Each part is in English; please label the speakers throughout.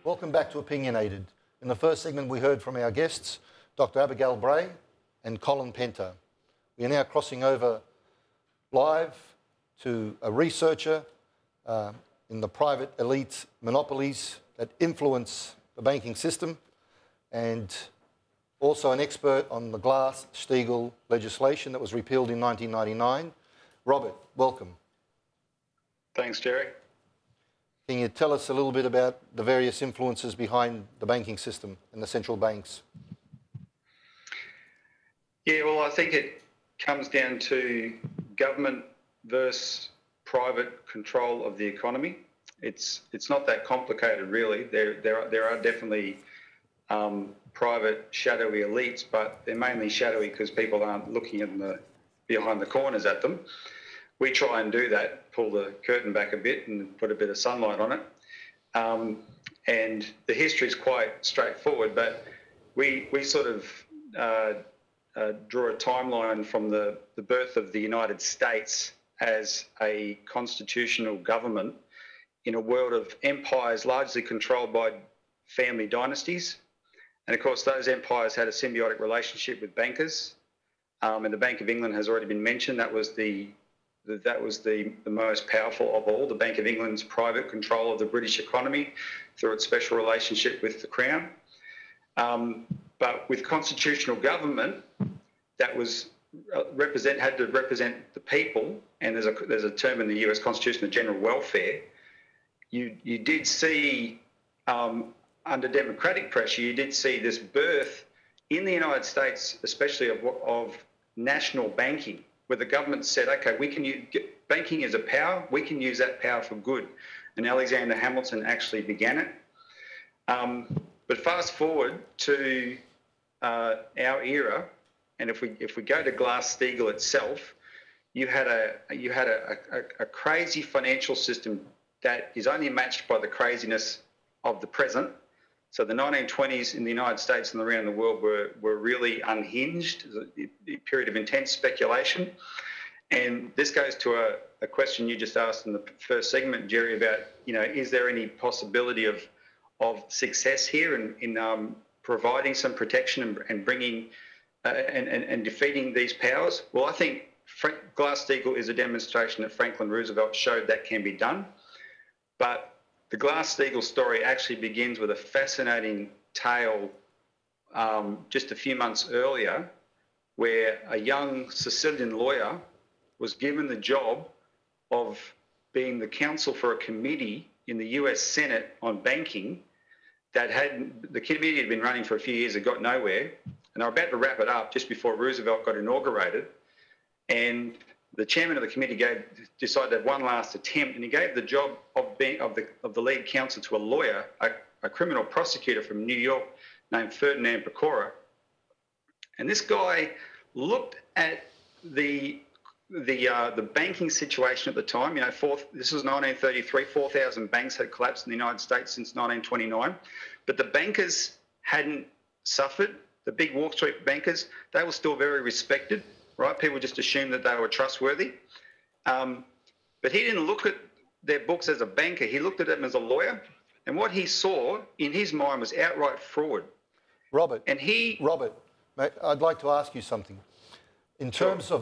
Speaker 1: Welcome back to Opinionated. In the first segment, we heard from our guests, Dr. Abigail Bray and Colin Penta. We are now crossing over live to a researcher in the private elite monopolies that influence the banking system, and also an expert on the Glass-Steagall legislation that was repealed in 1999. Robert, welcome.
Speaker 2: Thanks, Jerry.
Speaker 1: Can you tell us a little bit about the various influences behind the banking system and the central banks?
Speaker 2: Yeah, well, I think it comes down to government versus private control of the economy. It's not that complicated, really. There are definitely private shadowy elites, but they're mainly shadowy because people aren't looking behind the corners at them. We try and do that, pull the curtain back a bit and put a bit of sunlight on it. And the history is quite straightforward, but we sort of draw a timeline from the birth of the United States as a constitutional government in a world of empires largely controlled by family dynasties. And of course, those empires had a symbiotic relationship with bankers. And the Bank of England has already been mentioned. That was the most powerful of all. The Bank of England's private control of the British economy through its special relationship with the Crown. But with constitutional government, that was had to represent the people, and there's a term in the US Constitution of general welfare. You did see under democratic pressure, you did see this birth in the United States, especially of national banking, where the government said, okay, we can use banking as a power, we can use that power for good. And Alexander Hamilton actually began it. But fast forward to our era, and if we go to Glass-Steagall itself, you had a crazy financial system that is only matched by the craziness of the present. So the 1920s in the United States and around the world were really unhinged, a period of intense speculation. And this goes to a question you just asked in the first segment, Jerry, about, is there any possibility of success here in providing some protection and bringing and defeating these powers? Well, I think Glass-Steagall is a demonstration that Franklin Roosevelt showed that can be done. But the Glass-Steagall story actually begins with a fascinating tale just a few months earlier, where a young Sicilian lawyer was given the job of being the counsel for a committee in the US Senate on banking the committee had been running for a few years and got nowhere. And they were about to wrap it up just before Roosevelt got inaugurated. And the chairman of the committee decided to have one last attempt, and he gave the job of the lead counsel to a lawyer, a criminal prosecutor from New York named Ferdinand Pecora. And this guy looked at the banking situation at the time. This was 1933. 4,000 banks had collapsed in the United States since 1929, but the bankers hadn't suffered. The big Wall Street bankers, they were still very respected. Right? People just assumed that they were trustworthy. But he didn't look at their books as a banker. He looked at them as a lawyer. And what he saw in his mind was outright fraud.
Speaker 1: Robert, mate, I'd like to ask you something. In terms of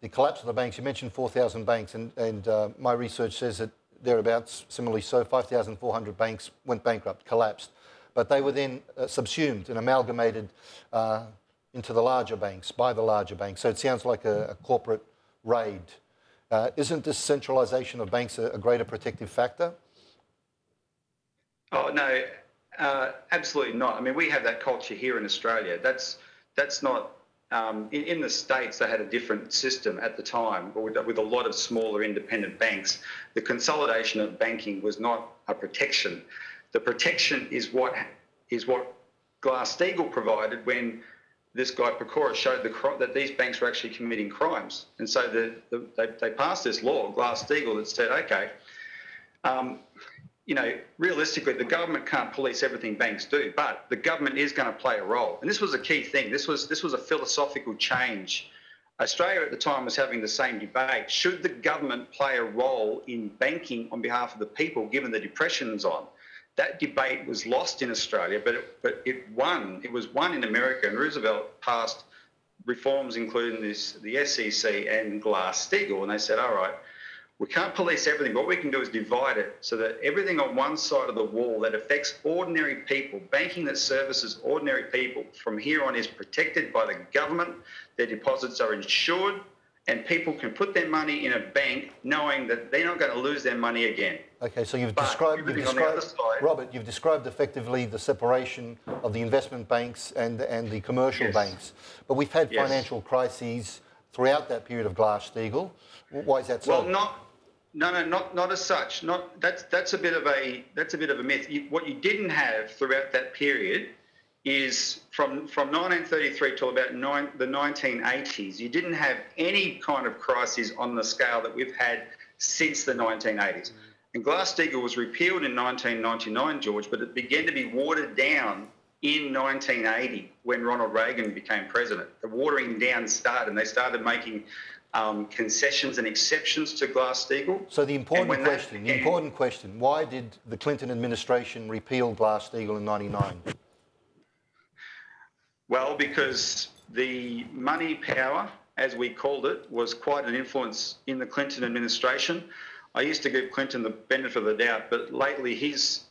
Speaker 1: the collapse of the banks, you mentioned 4,000 banks, and my research says that thereabouts, similarly so, 5,400 banks went bankrupt, collapsed. But they were then subsumed and amalgamated into the larger banks, by the larger banks. So it sounds like a corporate raid. Isn't this centralisation of banks a greater protective factor?
Speaker 2: Oh, no, absolutely not. I mean, we have that culture here in Australia. That's not... in the States, they had a different system at the time, with a lot of smaller independent banks. The consolidation of banking was not a protection. The protection is what Glass-Steagall provided when this guy Pecora showed that these banks were actually committing crimes. And so they passed this law, Glass-Steagall, that said, okay, realistically, the government can't police everything banks do, but the government is going to play a role. And this was a key thing. This was a philosophical change. Australia at the time was having the same debate. Should the government play a role in banking on behalf of the people, given the depression's on? that debate was lost in Australia, but it won. It was won in America, and Roosevelt passed reforms including the SEC and Glass-Steagall, and they said, all right, we can't police everything. What we can do is divide it so that everything on one side of the wall that affects ordinary people, banking that services ordinary people from here on is protected by the government. Their deposits are insured, and people can put their money in a bank knowing that they're not going to lose their money again.
Speaker 1: Okay, so you've described, Robert, you've described effectively the separation of the investment banks and the commercial banks. But we've had financial crises throughout that period of Glass-Steagall. Why is that so?
Speaker 2: Well, not as such. That's a bit of a myth. What you didn't have throughout that period is from 1933 till about the 1980s, you didn't have any kind of crisis on the scale that we've had since the 1980s. And Glass-Steagall was repealed in 1999, George, but it began to be watered down in 1980 when Ronald Reagan became president. The watering down started, and they started making concessions and exceptions to Glass-Steagall.
Speaker 1: So the important question, why did the Clinton administration repeal Glass-Steagall in 99?
Speaker 2: Well, because the money power, as we called it, was quite an influence in the Clinton administration. I used to give Clinton the benefit of the doubt, but lately as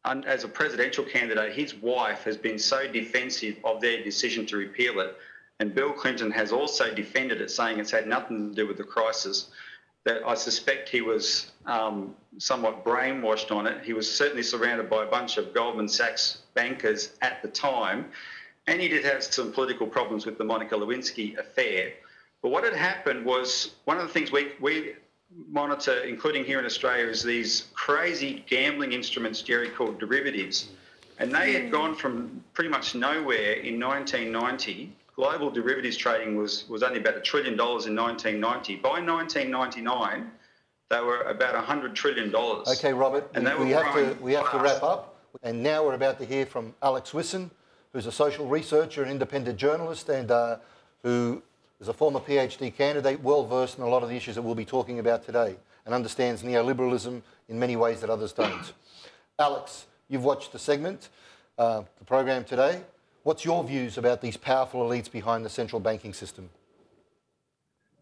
Speaker 2: a presidential candidate, his wife has been so defensive of their decision to repeal it, and Bill Clinton has also defended it, saying it's had nothing to do with the crisis, that I suspect he was somewhat brainwashed on it. He was certainly surrounded by a bunch of Goldman Sachs bankers at the time, and he did have some political problems with the Monica Lewinsky affair. But what had happened was, one of the things we monitor, including here in Australia, is these crazy gambling instruments, Jerry, called derivatives. And they had gone from pretty much nowhere in 1990. Global derivatives trading was only about $1 trillion in 1990. By 1999, they were about $100 trillion.
Speaker 1: Okay, Robert,
Speaker 2: and
Speaker 1: we have to wrap up. And now we're about to hear from Alex Wisson, who's a social researcher and independent journalist, and who is a former PhD candidate, well versed in a lot of the issues that we'll be talking about today, and understands neoliberalism in many ways that others don't. Alex, you've watched the segment, the program today. What's your views about these powerful elites behind the central banking system?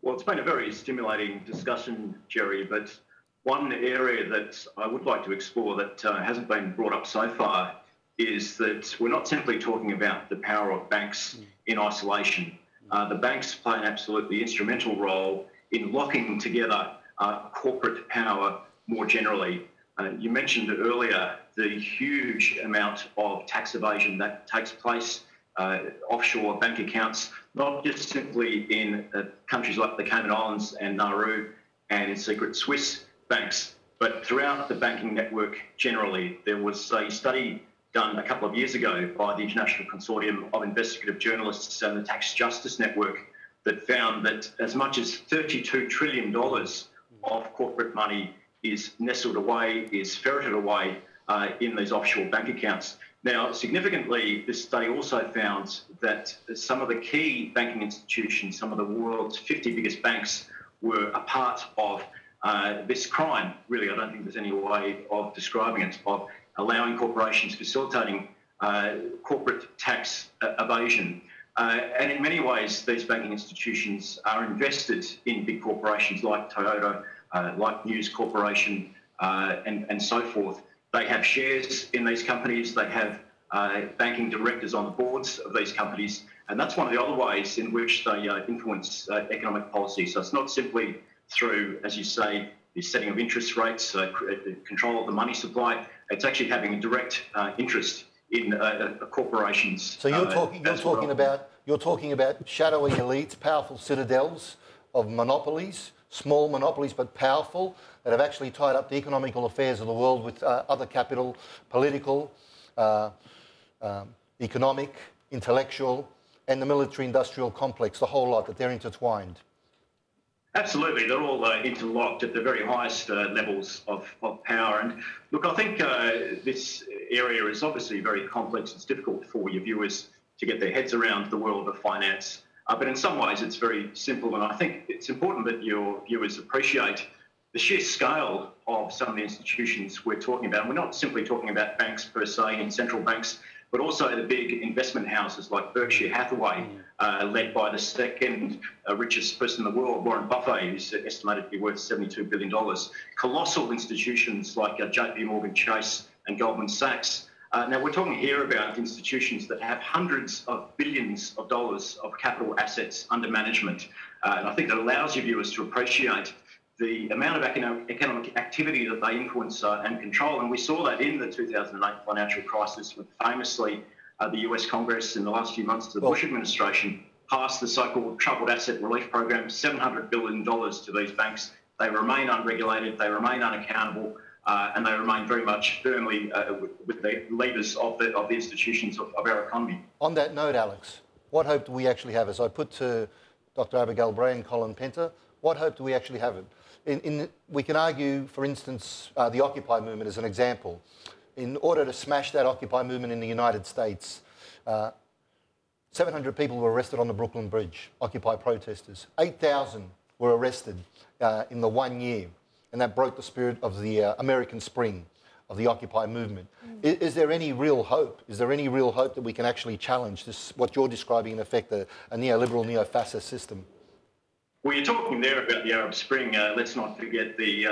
Speaker 3: Well, it's been a very stimulating discussion, Jerry, but one area that I would like to explore that hasn't been brought up so far is that we're not simply talking about the power of banks in isolation. The banks play an absolutely instrumental role in locking together corporate power more generally. You mentioned earlier the huge amount of tax evasion that takes place, offshore bank accounts, not just simply in countries like the Cayman Islands and Nauru and in secret Swiss banks, but throughout the banking network generally. There was a study done a couple of years ago by the International Consortium of Investigative Journalists and the Tax Justice Network that found that as much as $32 trillion of corporate money is nestled away, is ferreted away in these offshore bank accounts. Now, significantly, this study also found that some of the key banking institutions, some of the world's 50 biggest banks, were a part of this crime. Really, I don't think there's any way of describing it, of allowing corporations, facilitating corporate tax evasion. And in many ways, these banking institutions are invested in big corporations like Toyota, like News Corporation, and so forth. They have shares in these companies. They have banking directors on the boards of these companies. And that's one of the other ways in which they influence economic policy. So it's not simply through, as you say, the setting of interest rates, control of the money supply. It's actually having a direct interest in corporations.
Speaker 1: So you're talking about shadowy elites, powerful citadels of monopolies, small monopolies but powerful, that have actually tied up the economical affairs of the world with other capital, political, economic, intellectual, and the military-industrial complex, the whole lot, that they're intertwined.
Speaker 3: Absolutely, they're all interlocked at the very highest levels of power. And look, I think this area is obviously very complex. It's difficult for your viewers to get their heads around the world of finance. But in some ways, it's very simple. And I think it's important that your viewers appreciate the sheer scale of some of the institutions we're talking about, and we're not simply talking about banks per se and central banks, but also the big investment houses like Berkshire Hathaway, led by the second richest person in the world, Warren Buffett, who's estimated to be worth $72 billion. Colossal institutions like JP Morgan Chase and Goldman Sachs. Now, we're talking here about institutions that have hundreds of billions of dollars of capital assets under management. And I think that allows your viewers to appreciate the amount of economic activity that they influence and control. And we saw that in the 2008 financial crisis, when famously the US Congress in the last few months of the Bush administration passed the so-called Troubled Asset Relief Program, $700 billion to these banks. They remain unregulated, they remain unaccountable, and they remain very much firmly with the levers of the institutions of our economy.
Speaker 1: On that note, Alex, what hope do we actually have? As I put to Dr. Abigail Bray and Colin Penta, what hope do we actually have? We can argue, for instance, the Occupy movement as an example. In order to smash that Occupy movement in the United States, 700 people were arrested on the Brooklyn Bridge, Occupy protesters. 8,000 were arrested in the 1 year, and that broke the spirit of the American Spring, of the Occupy movement. Is there any real hope? Is there any real hope that we can actually challenge this, what you're describing, in effect, a neoliberal, neo-fascist system?
Speaker 3: Well, you're talking there about the Arab Spring. Let's not forget the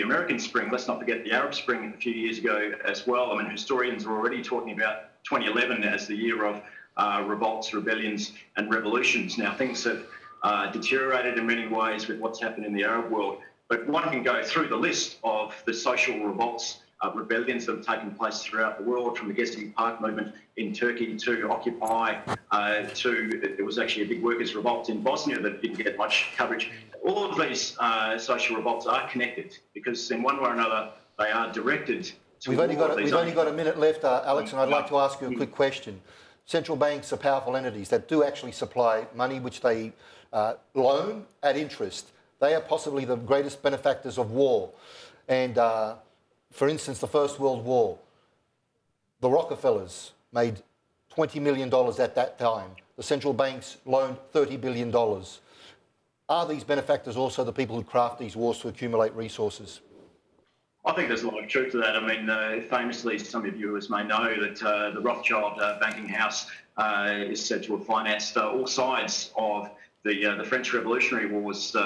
Speaker 3: American Spring. Let's not forget the Arab Spring a few years ago as well. I mean, historians are already talking about 2011 as the year of revolts, rebellions, and revolutions. Now, things have deteriorated in many ways with what's happened in the Arab world, but one can go through the list of the social revolts, rebellions that have taken place throughout the world, from the Gezi Park movement in Turkey to Occupy there was actually a big workers' revolt in Bosnia that didn't get much coverage. All of these social revolts are connected because in one way or another they are directed to
Speaker 1: We've only got a minute left, Alex, and I'd like to ask you a quick question. Central banks are powerful entities that do actually supply money which they loan at interest. They are possibly the greatest benefactors of war. And for instance, the First World War, the Rockefellers made $20 million at that time. The central banks loaned $30 billion. Are these benefactors also the people who craft these wars to accumulate resources?
Speaker 3: I think there's a lot of truth to that. I mean, famously, some of your viewers may know that the Rothschild banking house is said to have financed all sides of the French Revolutionary Wars.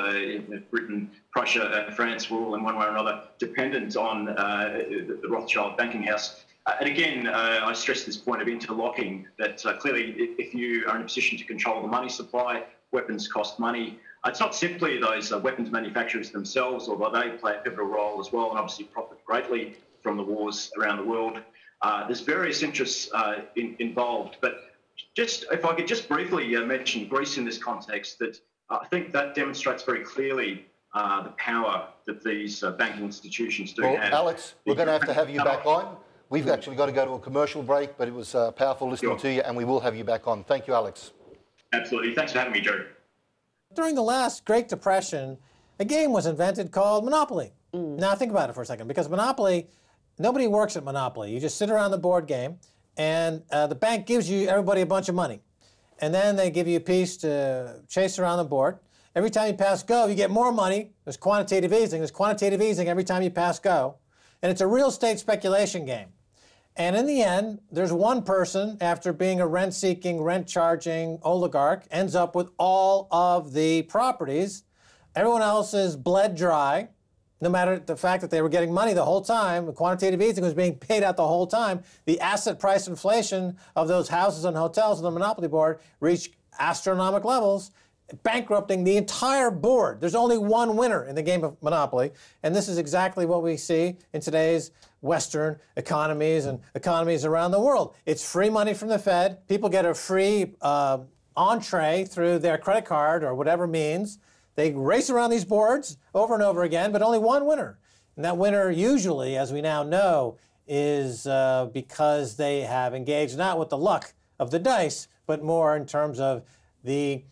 Speaker 3: Britain, Prussia, and France were all in one way or another dependent on the Rothschild banking house. And again, I stress this point of interlocking, that clearly if you are in a position to control the money supply, weapons cost money. It's not simply those weapons manufacturers themselves, although they play a pivotal role as well and obviously profit greatly from the wars around the world. There's various interests involved, but just if I could just briefly mention Greece in this context, that I think that demonstrates very clearly the power that these banking institutions do have.
Speaker 1: Alex, we're going to have you back on. We've actually got to go to a commercial break, but it was powerful listening to you, and we will have you back on. Thank you, Alex.
Speaker 3: Absolutely. Thanks for having me, Joe.
Speaker 4: During the last Great Depression, a game was invented called Monopoly. Now think about it for a second, because Monopoly, nobody works at Monopoly. You just sit around the board game, and the bank gives everybody a bunch of money. And then they give you a piece to chase around the board. Every time you pass go, you get more money. There's quantitative easing. There's quantitative easing every time you pass go. And it's a real estate speculation game. And in the end, there's one person, after being a rent-seeking, rent-charging oligarch, ends up with all of the properties. Everyone else is bled dry, no matter the fact that they were getting money the whole time. The quantitative easing was being paid out the whole time. The asset price inflation of those houses and hotels on the Monopoly board reached astronomical levels, bankrupting the entire board. There's only one winner in the game of Monopoly, and this is exactly what we see in today's Western economies and economies around the world. It's free money from the Fed. People get a free entree through their credit card or whatever means. They race around these boards over and over again, but only one winner. And that winner usually, as we now know, is because they have engaged not with the luck of the dice, but more in terms of the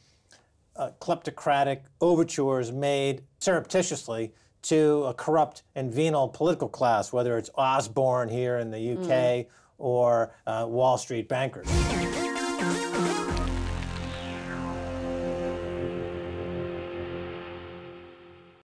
Speaker 4: kleptocratic overtures made surreptitiously to a corrupt and venal political class, whether it's Osborne here in the UK or Wall Street bankers.